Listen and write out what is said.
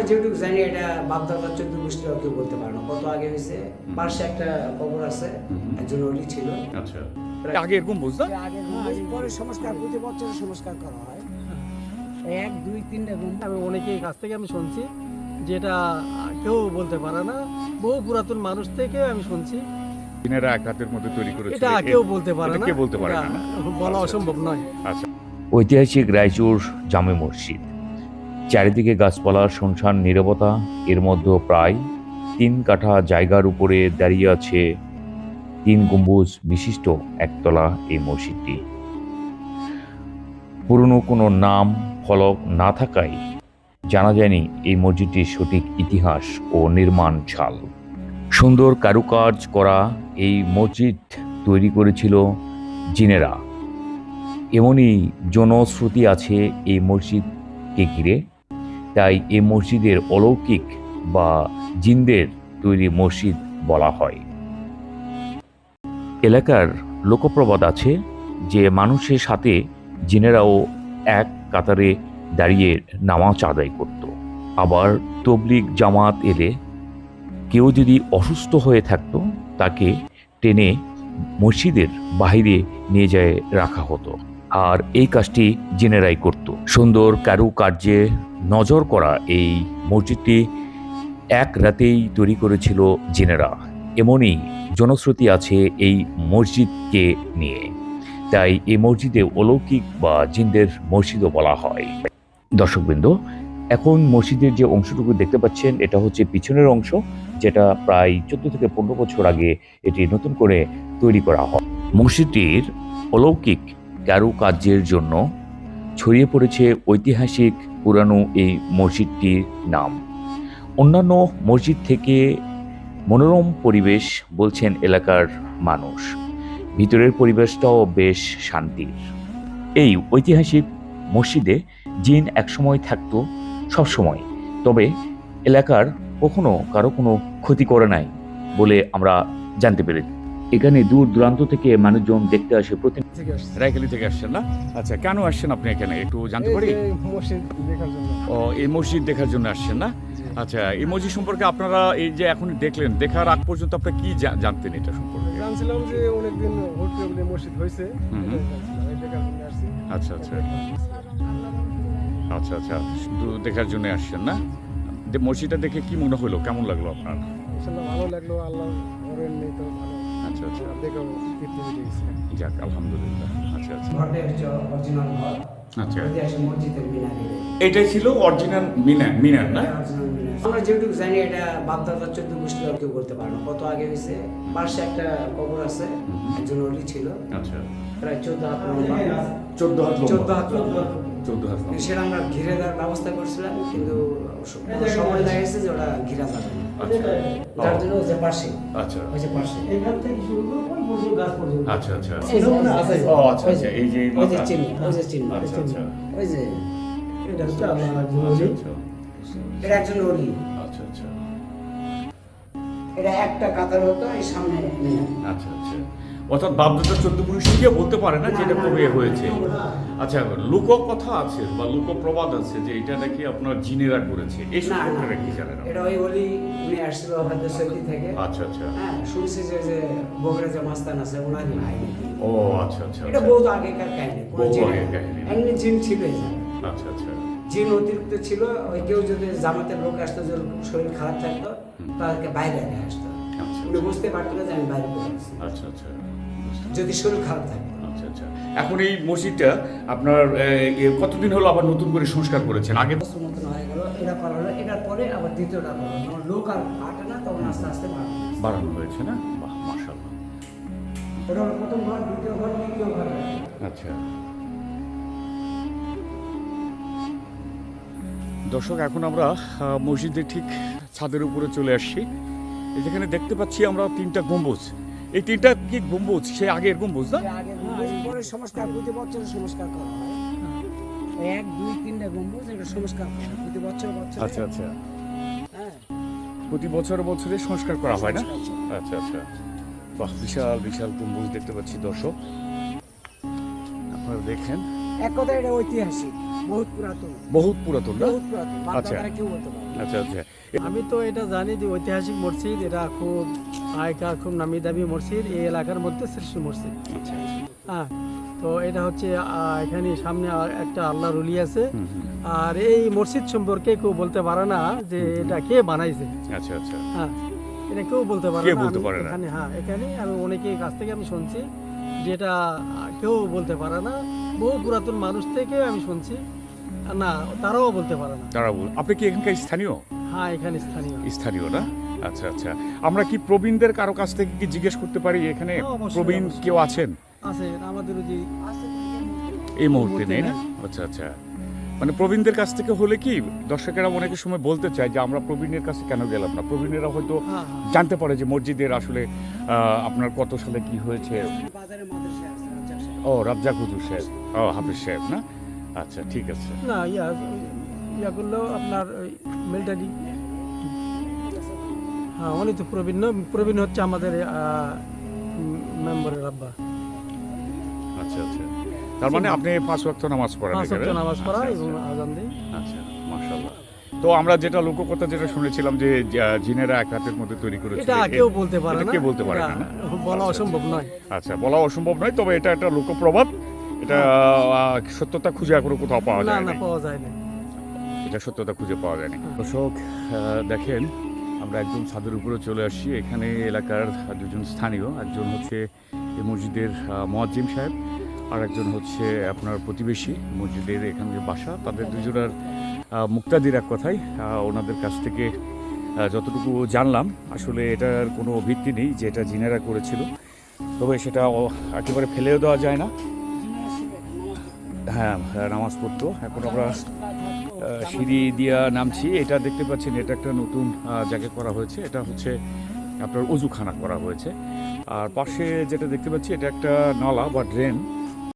যেটুকু জানি এটা বাপদাদার 14 গোষ্ঠীর কেউ বলতে পারে না, কত আগে হয়েছে। পাশে একটা কবর আছে, একজন ওলি ছিল। আচ্ছা, আগে এরকম বুঝতাম। আগে পরে সংস্কার, প্রতি বছর সংস্কার করা হয়। 1 2 3টা গম্বুজ। আমি অনেকের কাছ থেকে আমি শুনছি, যেটা কেউ বলতে পারে না, বহু পুরাতন মানুষ থেকে আমি শুনছি। জিনেরা এক রাতের মধ্যে তৈরি করেছিল, এটা কেউ বলতে পারে এটা না, কেউ বলতে পারে এটা না। বলা অসম্ভব নয়। আচ্ছা, ঐতিহাসিক রায়চুর জামে মসজিদ, চারিদিকে গাছপালা, শুনশান নীরবতা। এর মধ্যে প্রায় 3 কাঠা জায়গার উপরে দাঁড়িয়ে আছে 3 গম্বুজ বিশিষ্ট একতলা এই মসজিদটি। পুরনো কোনো নাম ফলক না থাকায় জানা যায়নি এই মসজিদটির সঠিক ইতিহাস ও নির্মাণ ছাল। সুন্দর কারুকাজ করা এই মসজিদ তৈরি করেছিল জিনেরা। এমনই জনশ্রুতি আছে এই মসজিদকে ঘিরে, তাই এই মসজিদের অলৌকিক বা জিনদের তৈরি মসজিদ বলা হয়। এলাকার লোকপ্রবাদ আছে যে মানুষের সাথে জিনেরাও এক কাতারে দাঁড়িয়ে নামাজ আদায় করত। আবার তবলিগ জামাত এলে কেউ যদি অসুস্থ হয়ে থাকতো, তাকে টেনে মসজিদের বাইরে নিয়ে যায় রাখা হতো, আর এই কাজটি জিনেরাই করত। সুন্দর কারুকার্যে নজর করা এই মসজিদটি এক রাতেই তৈরি করেছিল জিনেরা, এমনই জনশ্রুতি আছে এই মসজিদকে নিয়ে। তাই এই মসজিদে অলৌকিক বা জিনদের মসজিদও বলা হয়। দর্শকবৃন্দ, এখন মসজিদের যে অংশটুকু দেখতে পাচ্ছেন, এটা হচ্ছে পিছনের অংশ, যেটা প্রায় 14 থেকে 15 বছর আগে এটি নতুন করে তৈরি করা হয়। মসজিদটির অলৌকিক কারুকার্যের জন্য ছড়িয়ে পড়েছে ঐতিহাসিক পুরানো এই মসজিদটির নাম। অন্যান্য মসজিদ থেকে মনোরম পরিবেশ বলছেন এলাকার মানুষ। ভিতরের পরিবেশটাও বেশ শান্তির। এই ঐতিহাসিক মসজিদে জিন একসময় থাকতো, সবসময়। তবে এলাকার কখনো কারো কোনো ক্ষতি করে নাই বলে আমরা জানতে পেরেছি। এখানে দূর দূরান্ত থেকে মানুষজন দেখতে আসে প্রতি। রায়খালী থেকে আসছেন না? আচ্ছা, কেন আসছেন আপনি এখানে একটু জানতে পারি? মসজিদ দেখার জন্য। ও, এই মসজিদ দেখার জন্য আসছেন না? আচ্ছা, এই মসজিদ সম্পর্কে আপনারা এই যে এখন দেখলেন, দেখার আগ পর্যন্ত আপনারা কি জানতেন এটা সম্পর্কে? জানছিলাম যে অনেকদিন হোটেলে মসজিদ হয়েছে, এটাই জানছিলাম, এই দেখার জন্য আসছি। আচ্ছা আচ্ছা আচ্ছা আচ্ছা, শুধু দেখার জন্য আসছেন না? মসজিদটা দেখে কি মনে হলো, কেমন লাগলো আপনার? ইনশাআল্লাহ ভালো লাগলো, আল্লাহ করেন নেই তো ভালো। আচ্ছা আচ্ছা, দেখো তৃপ্তি মিটে গেছে। যাক আলহামদুলিল্লাহ। আচ্ছা আচ্ছা ঘরটা হচ্ছে অরিজিনাল ঘর। আচ্ছা, ঐতিহাসিক মসজিদের মিনার এটা। এটাই ছিল অরিজিনাল মিনার না? original মিনার। আমরা যেটুকু জানি এটা বাপদাদার 14 গোষ্ঠীর কেউ বলতে পারে না, কত আগে হয়েছে। পাশে একটা কবর আছে, একজন ওলি ছিল। আচ্ছা, প্রায় 14 হাত লম্বা। 14 হাত লম্বা। 14 হাত লম্বা। 14 হাত লম্বা। সেটা আমরা ঘিরে দেওয়ার ব্যবস্থা করছিলাম, কিন্তু সময় লাগেছে যে ওটা ঘিরা যাবে না। আচ্ছা তার জন্য ওই যে পাশে, আচ্ছা ওই যে পাশে এখান থেকে শুরু করে ওই পর্যন্ত গাছ পর্যন্ত। আচ্ছা আচ্ছা এই যে আছে, ও আচ্ছা আচ্ছা, এই যে ওই যে চিহ্ন, ওই যে চিহ্ন, আচ্ছা আচ্ছা ওই যে এটা হচ্ছে আল্লাহ একজন আচ্ছা ওলি। আচ্ছা এটা একজন ওলি। আচ্ছা আচ্ছা এটা একটা কাতার হতো, এই সামনে মিনার। আচ্ছা আচ্ছা, অর্থাৎ বাপদাদা 14 পুরুষকে বলতে পারে না যে এটা কবে হয়েছে। আচ্ছা, লোক কথা আছে বা লোক প্রবাদ আছে যে এটা নাকি আপনার জিনেরা করেছে, এই না, সম্পর্কে কি জানেন? এটা ওই ওলি উনি আসছিল হয়তো সৌদি থেকে। আচ্ছা আচ্ছা, হ্যাঁ, শুনছি যে বগুড়া যে মাস্তান আছে ওনারই ভাই নাকি। ও আচ্ছা আচ্ছা এটা আচ্ছা বহুত আগেকার কাহিনী, কোনো বহু জিন আগের কাহিনী। এমনি জিন ছিল এই জায়গায়। আচ্ছা আচ্ছা জিন অতিরিক্ত ছিল। ওই কেউ যদি জামাতের লোক আসতো, যে শরীর খারাপ থাকতো, তাদেরকে বাইরে রেখে আসতো। আচ্ছা উনি বুঝতে পারতো না যে আমি বাইরে করে আসছি, আচ্ছা আচ্ছা যদি শরীর খারাপ থাকতো। আচ্ছা আচ্ছা। এখন এই মসজিদটা আপনার কতদিন হলো আবার নতুন করে সংস্কার করেছেন? আগে বছর মতন হয়ে গেল, এটা করা হলো, এটার পরে আবার দ্বিতীয়টা করা হলো। আমার লোক আর আটে না, তখন আস্তে আস্তে বাড়লো। বাড়ানো হয়েছে না? বাহ, মাশাআল্লাহ। ওটা হলো প্রথম ঘর, দ্বিতীয় ঘর, তৃতীয় ঘর। আচ্ছা, দর্শক, এখন আমরা মসজিদের ঠিক ছাদের উপরে চলে আসছি। এই যেখানে দেখতে পাচ্ছি আমরা 3টা গম্বুজ। এই 3টা কি গম্বুজ সে আগের গম্বুজ না? আগে গম্বুজ, পরে সংস্কার, প্রতি বছর সংস্কার করা হয়। 1 2 3টা গম্বুজ, এটা সংস্কার করা হয় প্রতি বছর বছর। আচ্ছা আচ্ছা, হ্যাঁ, প্রতি বছর বছরে সংস্কার করা হয় না? আচ্ছা আচ্ছা, বাহ, বিশাল বিশাল গম্বুজ দেখতে পাচ্ছি দর্শক, আপনারা দেখেন। এক কথায় এটা ঐতিহাসিক, বহুত পুরাতন, বহুত পুরাতন না? বহুত পুরাতন, আচ্ছা। বাপ-দাদারা কেউ বলতে পারে না। আচ্ছা আচ্ছা আমি তো এটা জানি যে ঐতিহাসিক মসজিদ, এটা খুব আগেকার খুব নামি দামি মসজিদ, এই এলাকার মধ্যে শ্রেষ্ঠ মসজিদ। আচ্ছা হ্যাঁ, তো এটা হচ্ছে এখানে সামনে একটা আল্লাহ রুলি আছে। হুম, হুম। আর এই মসজিদ সম্পর্কে কেউ বলতে পারে না যে এটা কে বানাইছে। আচ্ছা আচ্ছা হ্যাঁ, এটা কেউ বলতে পারে কেউ না। বলতে আমি পারে না। এখানে, হ্যাঁ, এখানে আমি অনেকের কাছ থেকে আমি শুনছি যে এটা কেউ বলতে পারে না, বহু পুরাতন মানুষ থেকে আমি শুনছি, না তারাও বলতে পারে না। তারা আপনি কি এখানকার স্থানীয়? হ্যাঁ, এখানে স্থানীয়। স্থানীয় না? আচ্ছা আচ্ছা, আমরা কি প্রবীণদের কারো কাছ থেকে কি জিজ্ঞেস করতে পারি এখানে? হ্যাঁ, অবশ্যই, প্রবীণ অবশ্যই। কেউ আছেন আছে আমাদের যে এই মুহূর্তে? মুহূর্তে নেই না? নেই। আচ্ছা আচ্ছা, মানে প্রবীণদের কাছ থেকে হলে কি দর্শকেরা অনেকের সময় বলতে চায় যে আমরা প্রবীণের কাছে কেন গেলাম না। প্রবীণেরা হয়তো হ্যাঁ, হ্যাঁ। জানতে পারে যে মসজিদের আসলে আপনার কত সালে কি হয়েছে। বাজারে মাদ্রাসা আছে, রাজ্জাক সাহেব। ও রাজ্জাক হুজুর সাহেব, ও হাফিজ সাহেব না? আচ্ছা ঠিক আছে। না ইয়া করলেও আপনার মিলিটারি। হ্যাঁ, উনি তো প্রবীণ নয়, প্রবীণ হচ্ছে আমাদের মেম্বারের আব্বা। আচ্ছা আচ্ছা, তার মানে আপনি 5 ওয়াক্ত নামাজ পড়েন 5 এখানে? ওয়াক্ত নামাজ পড়া আচ্ছা, এবং আচ্ছা। আজান দেয়। আচ্ছা মাশাআল্লাহ। তো আমরা যেটা লোককথা যেটা শুনেছিলাম যে জিনেরা এক রাতের মধ্যে তৈরি করেছিল, এটা কেউ বলতে পারে এটা না, কেউ বলতে পারে এটা না, না? বলা আচ্ছা, অসম্ভব নয়। আচ্ছা, বলা অসম্ভব নয়, তবে এটা একটা লোকপ্রবাদ। এটা সত্যতা খুঁজে এখনো কোথাও পাওয়া না যায় না, না। পাওয়া যায় না। এটা সত্যতা খুঁজে পাওয়া যায়নি। দর্শক দেখেন, আমরা একদম ছাদের উপরে চলে আসছি। এখানে এলাকার দুজন স্থানীয়, একজন হচ্ছে এই মসজিদের মুয়াজ্জিম সাহেব, আর একজন হচ্ছে আপনার প্রতিবেশী মসজিদের এখানে বাসা। তাদের দুজনের মুক্তাদির এক কথায় ওনাদের কাছ থেকে যতটুকু জানলাম, আসলে এটার কোনো ভিত্তি নেই যে এটা জিনেরা করেছিল, তবে সেটা একেবারে ফেলেও দেওয়া যায় না। হ্যাঁ, নামাজ পড়তো। এখন আমরা সিঁড়ি দিয়া নামছি। এটা দেখতে পাচ্ছেন, এটা একটা নতুন জায়গা করা হয়েছে। এটা হচ্ছে আপনার উজুখানা করা হয়েছে। আর পাশে যেটা দেখতে পাচ্ছি, এটা একটা নালা বা ড্রেন।